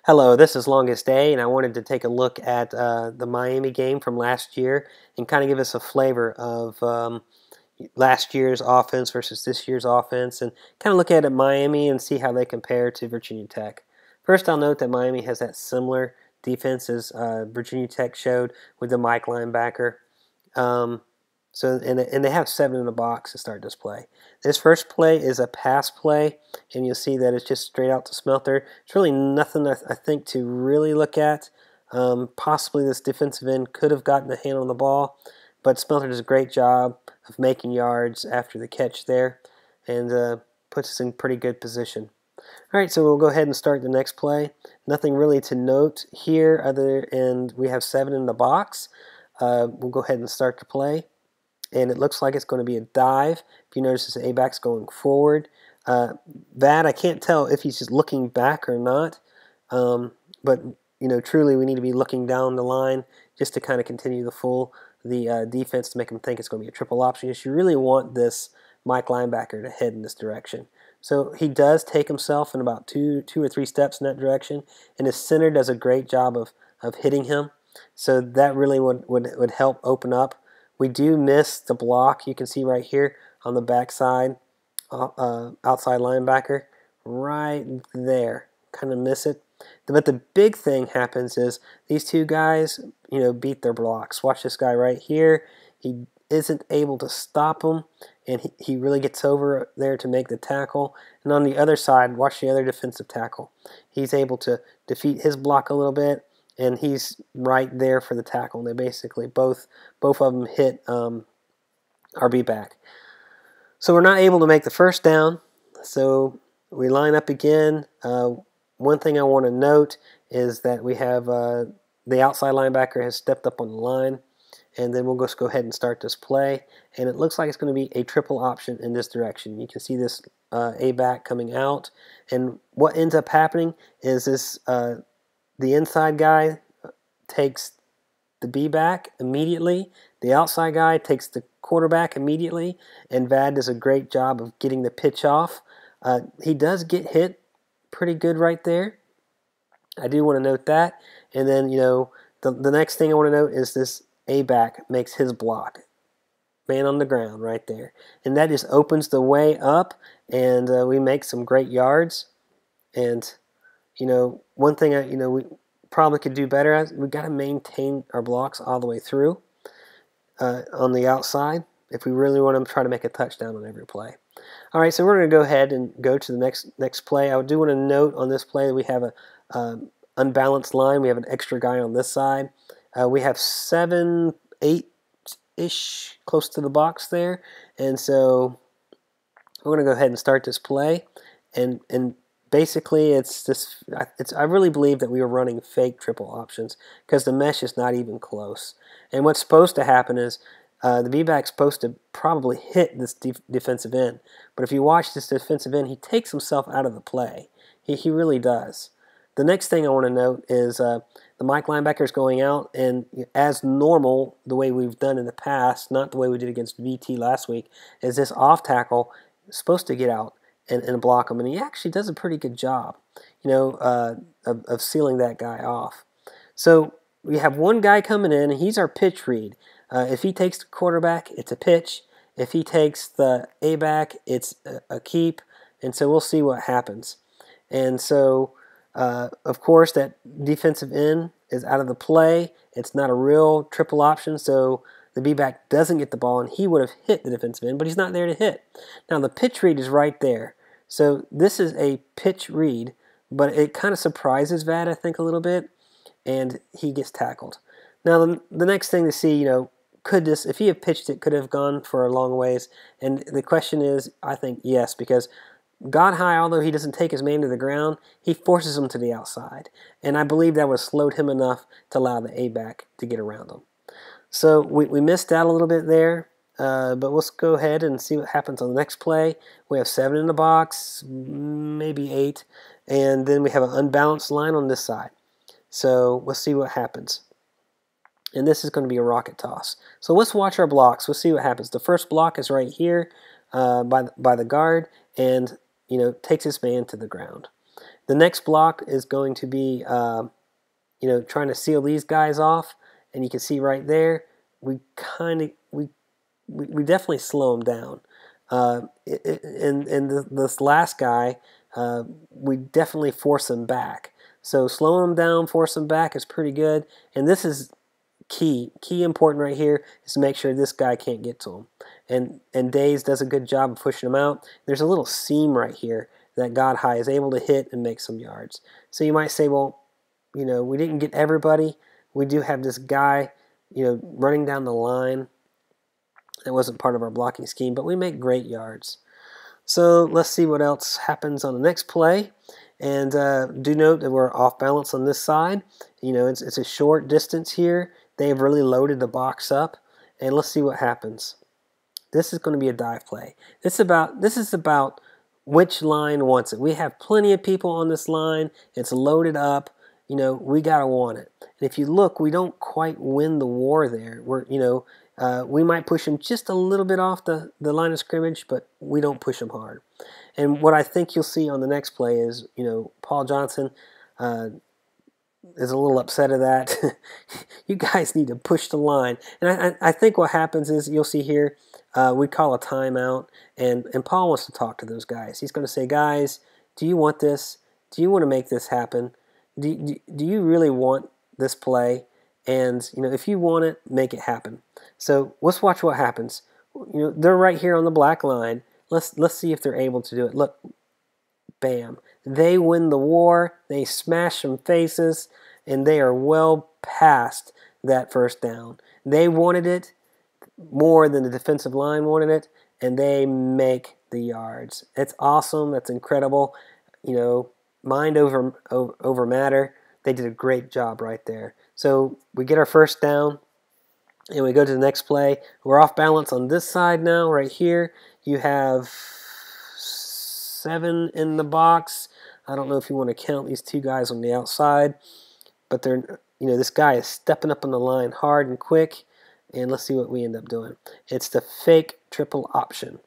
Hello, this is Longest Day, and I wanted to take a look at the Miami game from last year and kind of give us a flavor of last year's offense versus this year's offense and kind of look at Miami and see how they compare to Virginia Tech. First, I'll note that Miami has that similar defense as Virginia Tech showed with the Mike linebacker. Um, and they have 7 in the box to start this play. This first play is a pass play, and you'll see that it's just straight out to Smelter. It's really nothing I think to really look at. Possibly this defensive end could have gotten a hand on the ball, but Smelter does a great job of making yards after the catch there, and puts us in pretty good position. All right, so we'll go ahead and start the next play. Nothing really to note here other than we have 7 in the box. We'll go ahead and start the play. And it looks like it's going to be a dive. If you notice, this A-back's going forward. That I can't tell if he's just looking back or not. But truly, we need to be looking down the line just to kind of continue the defense to make them think it's going to be a triple option. Because you really want this Mike linebacker to head in this direction. So he does take himself in about two or three steps in that direction, and his center does a great job of hitting him. So that really would help open up. We do miss the block. You can see right here on the backside, outside linebacker, right there. Kind of miss it. But the big thing happens is these two guys, beat their blocks. Watch this guy right here. He isn't able to stop him, and he really gets over there to make the tackle. And on the other side, watch the other defensive tackle. He's able to defeat his block a little bit, and he's right there for the tackle. And they basically both of them hit RB back. So we're not able to make the first down. So we line up again. One thing I want to note is that we have the outside linebacker has stepped up on the line. And then we'll just go ahead and start this play. And it looks like it's going to be a triple option in this direction. You can see this A-back coming out. And what ends up happening is this the inside guy takes the B-back immediately. The outside guy takes the quarterback immediately. And Vad does a great job of getting the pitch off. He does get hit pretty good right there. I do want to note that. And then, the next thing I want to note is this A-back makes his block. Man on the ground right there. And that just opens the way up, and we make some great yards. And one thing we probably could do better at, we got to maintain our blocks all the way through on the outside if we really want to try to make a touchdown on every play. All right, so we're going to go ahead and go to the next play. I do want to note on this play that we have a unbalanced line. We have an extra guy on this side. We have 7, 8-ish close to the box there, and so we're going to go ahead and start this play. And basically, I really believe that we were running fake triple options because the mesh is not even close. And what's supposed to happen is the B-back's supposed to probably hit this defensive end. But if you watch this defensive end, he takes himself out of the play. He really does. The next thing I want to note is the Mike linebacker is going out, and as normal, the way we've done in the past, not the way we did against VT last week, is this off tackle is supposed to get out and block him, and he actually does a pretty good job, of sealing that guy off. So we have one guy coming in, and he's our pitch read. If he takes the quarterback, it's a pitch. If he takes the A-back, it's a keep, and so we'll see what happens. And so, of course, that defensive end is out of the play. It's not a real triple option, so the B-back doesn't get the ball, and he would have hit the defensive end, but he's not there to hit. Now, the pitch read is right there. So this is a pitch read, but it kind of surprises Vad, I think, a little bit, and he gets tackled. Now, the next thing to see, could this, if he had pitched it, could have gone for a long ways? And the question is, I think yes, because God High, although he doesn't take his man to the ground, he forces him to the outside. And I believe that would have slowed him enough to allow the A-back to get around him. So we missed out a little bit there, but let's go ahead and see what happens on the next play. We have 7 in the box, maybe 8, and then we have an unbalanced line on this side. So let's see what happens. And this is going to be a rocket toss. So let's watch our blocks. Let's see what happens. The first block is right here by the guard, and takes his man to the ground. The next block is going to be, trying to seal these guys off, and you can see right there, we definitely slow them down. This last guy, we definitely force him back. So slowing him down, force him back is pretty good. And this is key important right here is to make sure this guy can't get to him. And Days does a good job of pushing him out. There's a little seam right here that Godhigh is able to hit and make some yards. So you might say, well, we didn't get everybody. We do have this guy, running down the line. That wasn't part of our blocking scheme, but we make great yards. So let's see what else happens on the next play. And do note that we're off balance on this side. It's a short distance here. They have really loaded the box up. And let's see what happens. This is going to be a dive play. This is about which line wants it. We have plenty of people on this line. It's loaded up. We got to want it. And if you look, we don't quite win the war there. We might push them just a little bit off the line of scrimmage, but we don't push them hard. And what I think you'll see on the next play is, Paul Johnson is a little upset of that. You guys need to push the line. And I think what happens is, you'll see here, we call a timeout, and Paul wants to talk to those guys. He's going to say, guys, do you want this? Do you want to make this happen? Do you really want this play? And if you want it, make it happen. So let's watch what happens. They're right here on the black line. Let's see if they're able to do it. Look, bam. They win the war. They smash some faces, and they are well past that first down. They wanted it more than the defensive line wanted it, and they make the yards. It's awesome. That's incredible. Mind over matter. They did a great job right there. So we get our first down, and we go to the next play. We're off balance on this side now, right here. You have 7 in the box. I don't know if you want to count these 2 guys on the outside, but they're, this guy is stepping up on the line hard and quick, and let's see what we end up doing. It's the fake triple option.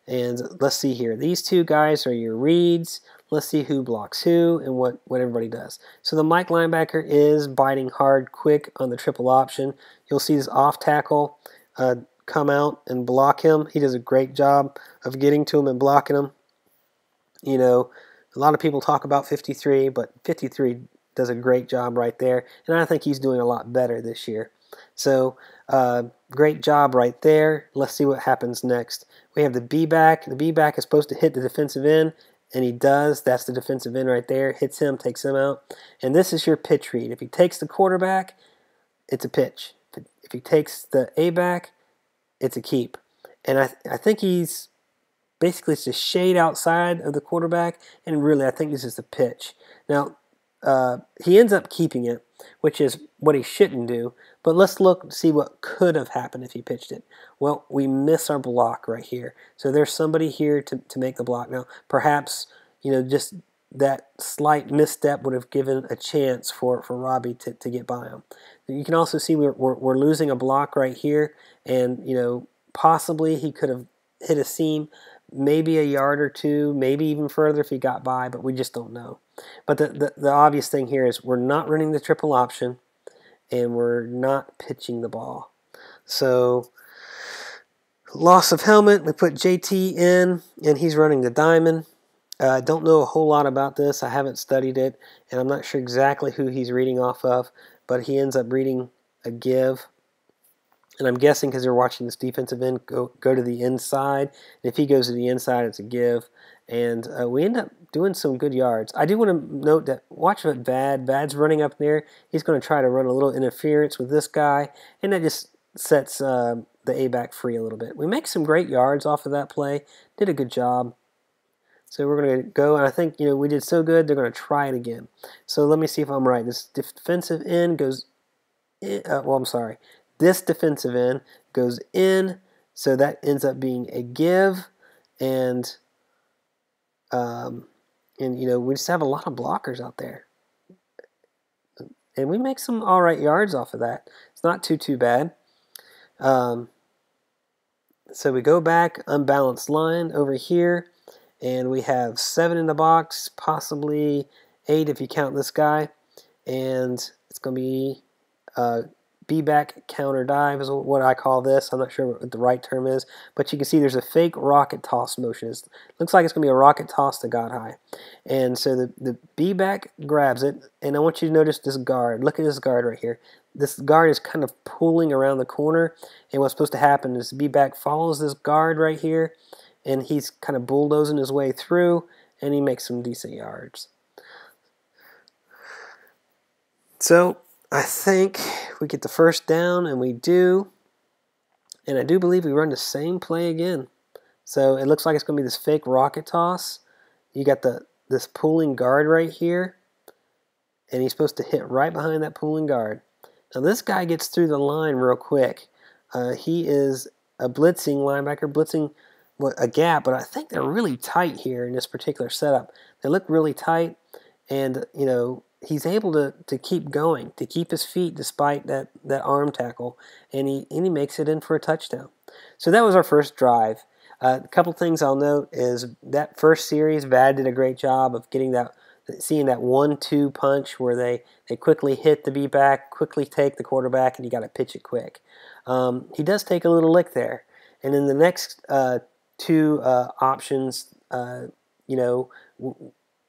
And let's see here. These 2 guys are your reads. Let's see who blocks who and what everybody does. So the Mike linebacker is biting hard quick on the triple option. You'll see this off tackle come out and block him. He does a great job of getting to him and blocking him. A lot of people talk about 53, but 53 does a great job right there. And I think he's doing a lot better this year. So great job right there. Let's see what happens next. We have the B-back. The B-back is supposed to hit the defensive end, and he does. That's the defensive end right there. Hits him, takes him out. And this is your pitch read. If he takes the quarterback, it's a pitch. If he takes the A-back, it's a keep. And I think he's basically it's a shade outside of the quarterback, and really I think this is the pitch. Now, he ends up keeping it, which is what he shouldn't do. But let's look and see what could have happened if he pitched it. Well, we miss our block right here. So there's somebody here to make the block. Now, perhaps, just that slight misstep would have given a chance for Robbie to get by him. You can also see we're losing a block right here. And, possibly he could have hit a seam, maybe a yard or 2, maybe even further if he got by, but we just don't know. But the obvious thing here is we're not running the triple option, and we're not pitching the ball. So, loss of helmet, we put JT in, and he's running the diamond. I don't know a whole lot about this. I haven't studied it, and I'm not sure exactly who he's reading off of, but he ends up reading a give. And I'm guessing because they're watching this defensive end go to the inside. And if he goes to the inside, it's a give. And we end up doing some good yards. I do want to note that watch what Vad's running up there. He's going to try to run a little interference with this guy. And that just sets the A-back free a little bit. We make some great yards off of that play. Did a good job. So we're going to go, and I think we did so good, they're going to try it again. So let me see if I'm right. This defensive end goes in, This defensive end goes in, so that ends up being a give, and we just have a lot of blockers out there, and we make some all right yards off of that. It's not too bad. So we go back, unbalanced line over here, and we have 7 in the box, possibly 8 if you count this guy, and it's going to be B-back counter dive is what I call this. I'm not sure what the right term is, but you can see there's a fake rocket toss motion. It looks like it's going to be a rocket toss to God High. And so the B-back grabs it, and I want you to notice this guard. Look at this guard right here. This guard is kind of pulling around the corner, and what's supposed to happen is B-back follows this guard right here, and he's kind of bulldozing his way through, and he makes some decent yards. So I think we get the first down, and we do. And I do believe we run the same play again. So it looks like it's going to be this fake rocket toss. You got this pulling guard right here, and he's supposed to hit right behind that pulling guard. Now this guy gets through the line real quick. He is a blitzing linebacker, blitzing a gap, but I think they're really tight here in this particular setup. They look really tight, and he's able to keep going, to keep his feet despite that arm tackle, and he makes it in for a touchdown. So that was our first drive. A couple things I'll note is that first series, VAD did a great job of seeing that 1-2 punch where they quickly hit the B-back, quickly take the quarterback, and you got to pitch it quick. He does take a little lick there. And in the next two options,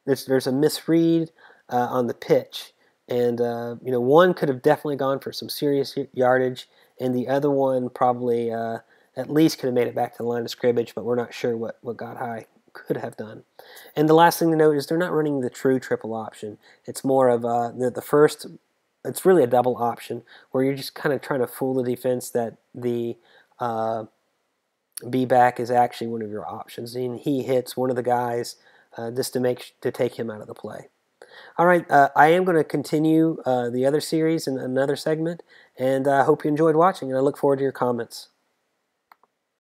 there's a misread on the pitch, and one could have definitely gone for some serious yardage, and the other one probably at least could have made it back to the line of scrimmage, but we're not sure what God High could have done. And the last thing to note is they're not running the true triple option. It's more of the first. It's really a double option where you're just kind of trying to fool the defense that the B-back is actually one of your options, and he hits one of the guys just to take him out of the play. All right, I am going to continue the other series in another segment, and I hope you enjoyed watching, and I look forward to your comments.